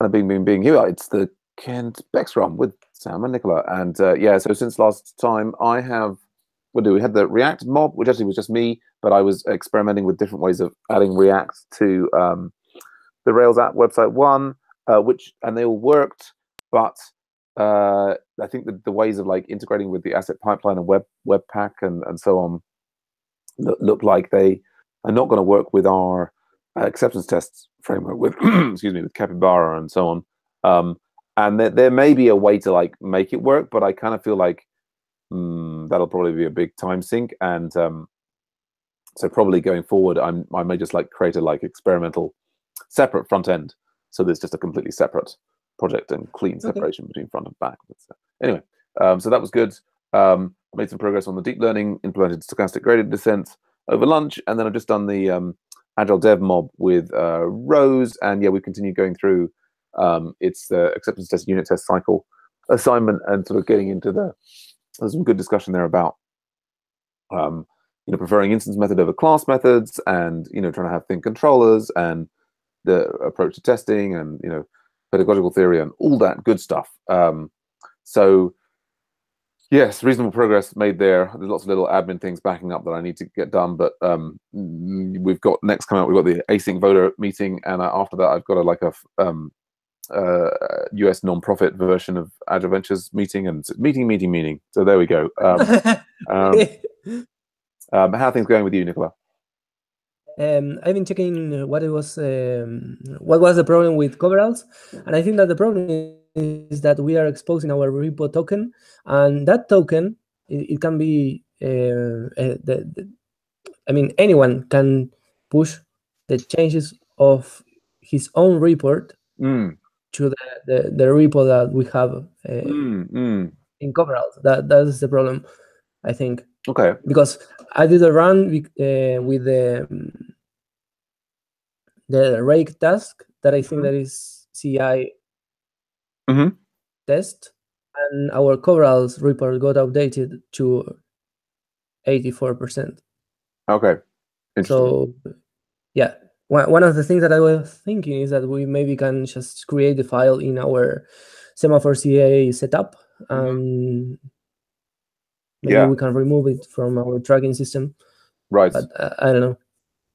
being here. It's the Kent Beck Scrum with Sam and Nicola. And yeah, so since last time, we had the React mob, which actually was just me, but I was experimenting with different ways of adding React to the Rails app website one, and they all worked, but I think the ways of like integrating with the asset pipeline and Webpack and so on look like they are not going to work with our acceptance tests framework with excuse me, with Capybara and so on. And there may be a way to like make it work, but I kind of feel like that'll probably be a big time sink. And so probably going forward, I may just like create a like experimental separate front end, so there's just a completely separate project and clean separation between front and back. But, anyway, so that was good. Made some progress on the deep learning, implemented stochastic gradient descent over lunch, and then I've just done the agile dev mob with Rose, and yeah, we continue going through its acceptance test unit test cycle assignment and sort of getting into there's some good discussion there about preferring instance method over class methods, and trying to have thin controllers and the approach to testing and pedagogical theory and all that good stuff. So yes, reasonable progress made there. There's lots of little admin things backing up that I need to get done, but we've got next coming up. We've got the async voter meeting, and after that, I've got US non-profit version of Agile Ventures meeting, and meeting. So there we go. How are things going with you, Nicola? I've been checking what was the problem with coveralls, and I think that the problem is that we are exposing our repo token, and that token it can be anyone can push the changes of his own report to the repo that we have in coveralls. That is the problem, I think. Okay. Because I did a run with the rake task that I think that is CI test, and our coveralls report got updated to 84%. Okay. Interesting. So yeah, one of the things that I was thinking is that we maybe can just create the file in our semaphore CA setup, and maybe we can remove it from our tracking system. Right. But I don't know.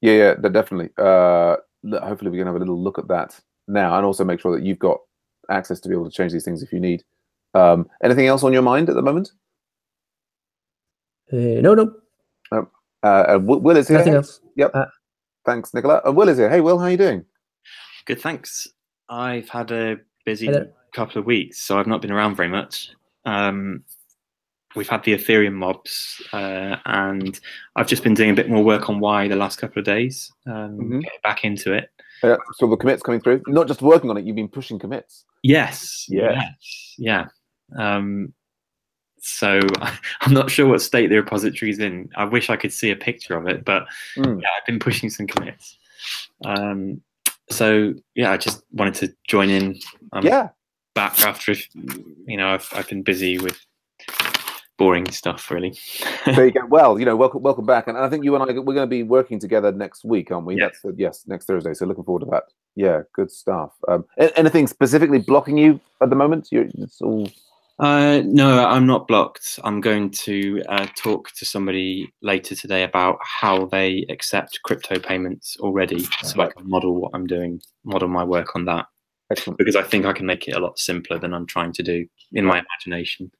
Yeah, definitely. Hopefully we can have a little look at that now, and also make sure that you've got access to be able to change these things if you need. Anything else on your mind at the moment? No. Will is here. Nothing else. Yep. Thanks, Nicola. Will is here. Hey, Will, how are you doing? Good, thanks. I've had a busy couple of weeks, so I've not been around very much. We've had the Ethereum mobs, and I've just been doing a bit more work on Y the last couple of days, getting back into it. So the commits coming through, not just working on it, you've been pushing commits. Yes. Yeah. So I'm not sure what state the repository is in. I wish I could see a picture of it, but yeah, I've been pushing some commits. So yeah, I just wanted to join in. Back after I've been busy with boring stuff, really. There you go. Well, welcome back, and I think you and I we're going to be working together next week, aren't we? Yes, next Thursday. So looking forward to that. Yeah, good stuff. Anything specifically blocking you at the moment? It's all. No, I'm not blocked. I'm going to talk to somebody later today about how they accept crypto payments already, so I can model my work on that. Excellent. Because I think I can make it a lot simpler than I'm trying to do in my imagination.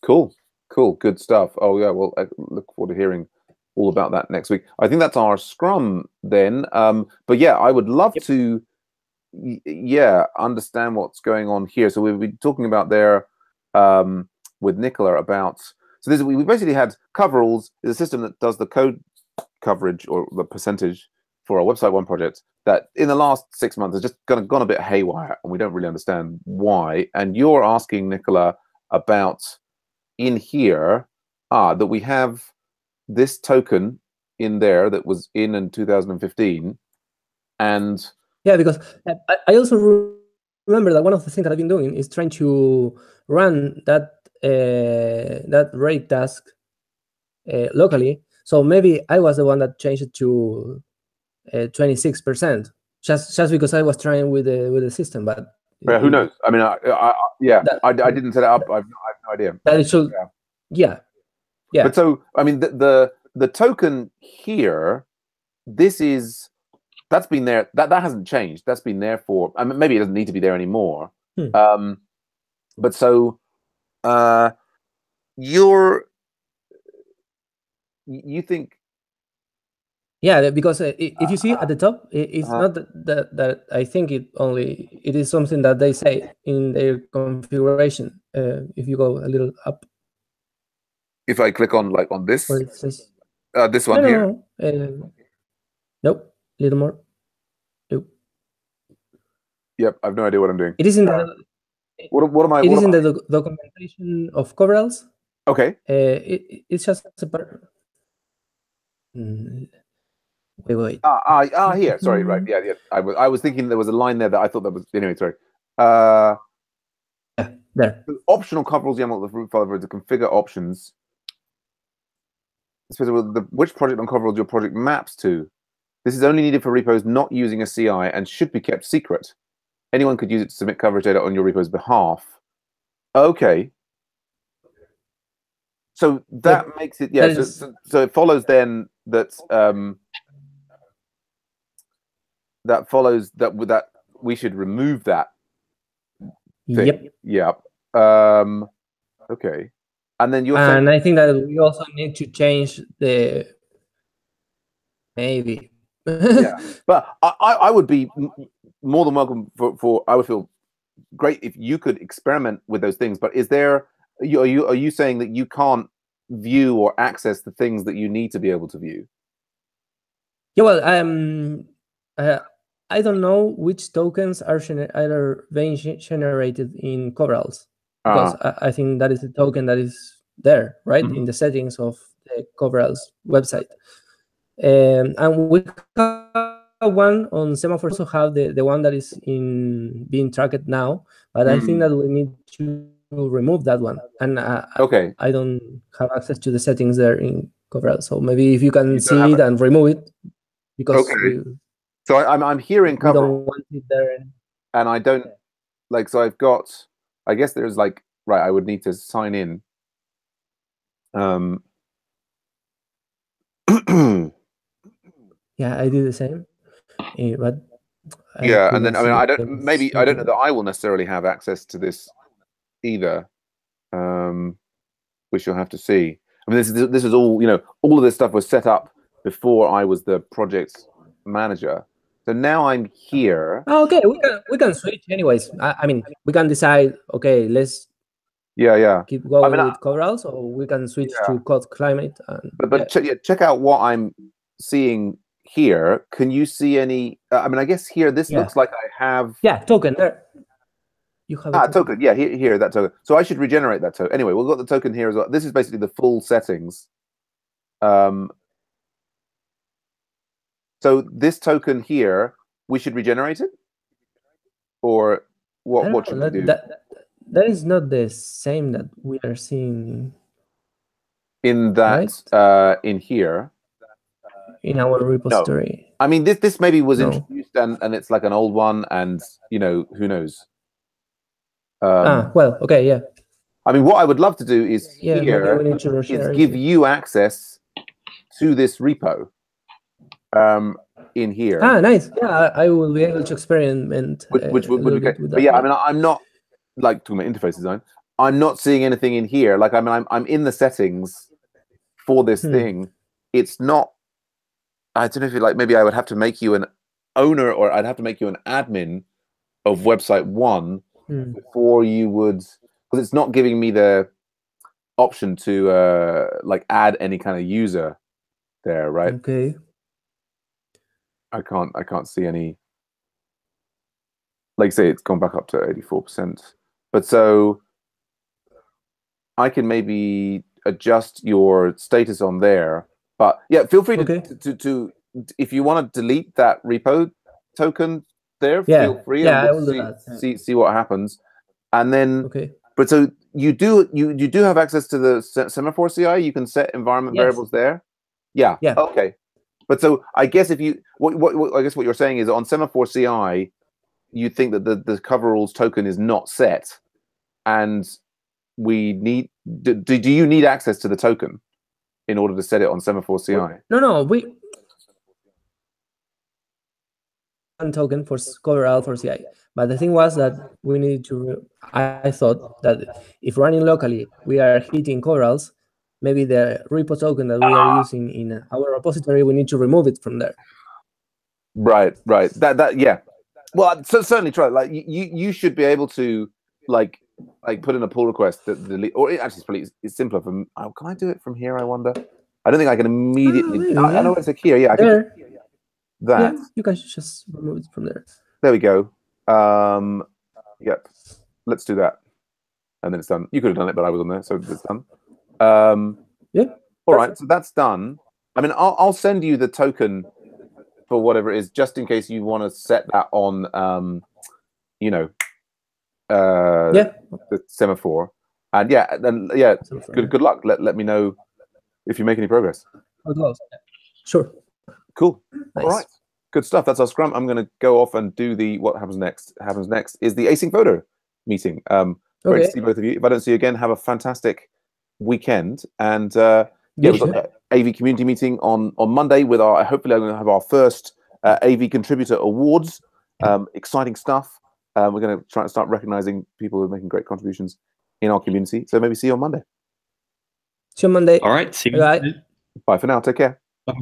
Cool, good stuff. Oh yeah, well, I look forward to hearing all about that next week. I think that's our Scrum then. But yeah, I would love to, understand what's going on here. So we've been talking about there with Nicola about. So we basically had coveralls is a system that does the code coverage or the percentage for our website one project that in the last 6 months has just gone a bit haywire, and we don't really understand why. And you're asking Nicola about in here that we have this token in there that was in 2015, and yeah, because I also remember that one of the things that I've been doing is trying to run that rate task locally. So maybe I was the one that changed it to 26%, just because I was trying with the system, but yeah, who knows? I mean, I didn't set it up. I have no idea. That it should, yeah. But so, I mean, the token here, that's been there. That hasn't changed. That's been there for. I mean, maybe it doesn't need to be there anymore. But so, you think? Yeah, because if you see at the top, it's not that I think it is something that they say in their configuration. If you go a little up. If I click on this, where it says, this one here. Nope, a little more. Nope. Yep, I have no idea what I'm doing. It is in the. What am I? It is in the documentation of coveralls. Okay. It's just a part. Wait. Here. Sorry. Right. Yeah. I was thinking there was a line there that I thought that was. Anyway, sorry. Yeah, there. Optional coveralls YAML the root file to configure options. Which project on coveralls your project maps to. This is only needed for repos not using a CI and should be kept secret. Anyone could use it to submit coverage data on your repo's behalf. Okay. So that makes it, so it follows then that that follows that we should remove that thing. Yep. Okay. And then you're saying, and I think that we also need to change the maybe. Yeah, but I would be more than welcome for I would feel great if you could experiment with those things. But is there are you saying that you can't view or access the things that you need to be able to view? Yeah, well, I don't know which tokens are being generated in coveralls, because I think that is a token that is there, right, in the settings of the coveralls website. And we have one on Semaphore. Also have the one that is being tracked now, but I think that we need to remove that one. And I don't have access to the settings there in Coverall, so maybe if you can see it and remove it, because so I'm hearing we don't want it there, and I don't like. So I've got. I guess there's right. I would need to sign in. Yeah, I do the same, but and then I don't know that I will necessarily have access to this either. We shall have to see. I mean, this is all all of this stuff was set up before I was the project manager. So now I'm here. Okay, we can switch anyways. I mean, we can decide. Okay, let's keep going with Coverall, so we can switch to Code Climate. But check out what I'm seeing here. Can you see any? I mean, I guess here this looks like I have token there. You have a token. Yeah, here that token. So I should regenerate that token. Anyway, we've got the token here as well. This is basically the full settings. So this token here, we should regenerate it, or what should we do? That is not the same that we are seeing in that in here in our repository. No. I mean, this maybe was introduced and it's like an old one, and who knows. Well, okay, yeah. I mean, what I would love to do is give you access to this repo. In here. Nice. Yeah, I will be able to experiment. Which would be great. But yeah, I mean, I'm not talking about interface design. I'm not seeing anything in here. Like, I mean, I'm in the settings for this thing. It's not. I don't know if you maybe I would have to make you an owner, or I'd have to make you an admin of website 1 before you would, because it's not giving me the option to add any kind of user there, right? Okay. I can't see any. Like, say it's gone back up to 84%, but so I can maybe adjust your status on there. But yeah, feel free to if you want to delete that repo token there. Feel free. Yeah, I will do that. See what happens, and then. But so you do have access to the Semaphore CI. You can set environment variables there. Yeah. Okay. But so I guess if you, I guess what you're saying is on Semaphore CI, you think that the coveralls token is not set, and we need. Do you need access to the token in order to set it on Semaphore CI? No, we one token for coverall for CI. But the thing was that we needed to. I thought that if running locally, we are hitting coveralls. Maybe the repo token that we are using in our repository, we need to remove it from there. Right. Yeah. Well, so certainly try. Like you should be able to like put in a pull request that delete, or actually it's simpler from. Oh, can I do it from here? I wonder. I don't think I can immediately. I know it's like here. Yeah, I can. There. That. Yeah, you can just remove it from there. There we go. Yep. Let's do that, and then it's done. You could have done it, but I was on there, so it's done. Yeah. All right, so that's done. I mean, I'll send you the token for whatever it is, just in case you want to set that on, you know, the Semaphore. And yeah, then yeah, good luck. Let me know if you make any progress. Sure. Cool. Nice. All right. Good stuff. That's our Scrum. I'm going to go off and do the what happens next. Happens next is the async photo meeting. Great to see both of you. If I don't see you again, have a fantastic weekend. And we've got the AV community meeting on Monday with our. Hopefully, I'm going to have our first AV contributor awards. Exciting stuff. We're going to try and start recognizing people who are making great contributions in our community. So maybe see you on Monday. See you on Monday. All right. See you. Bye. Bye for now. Take care. Bye.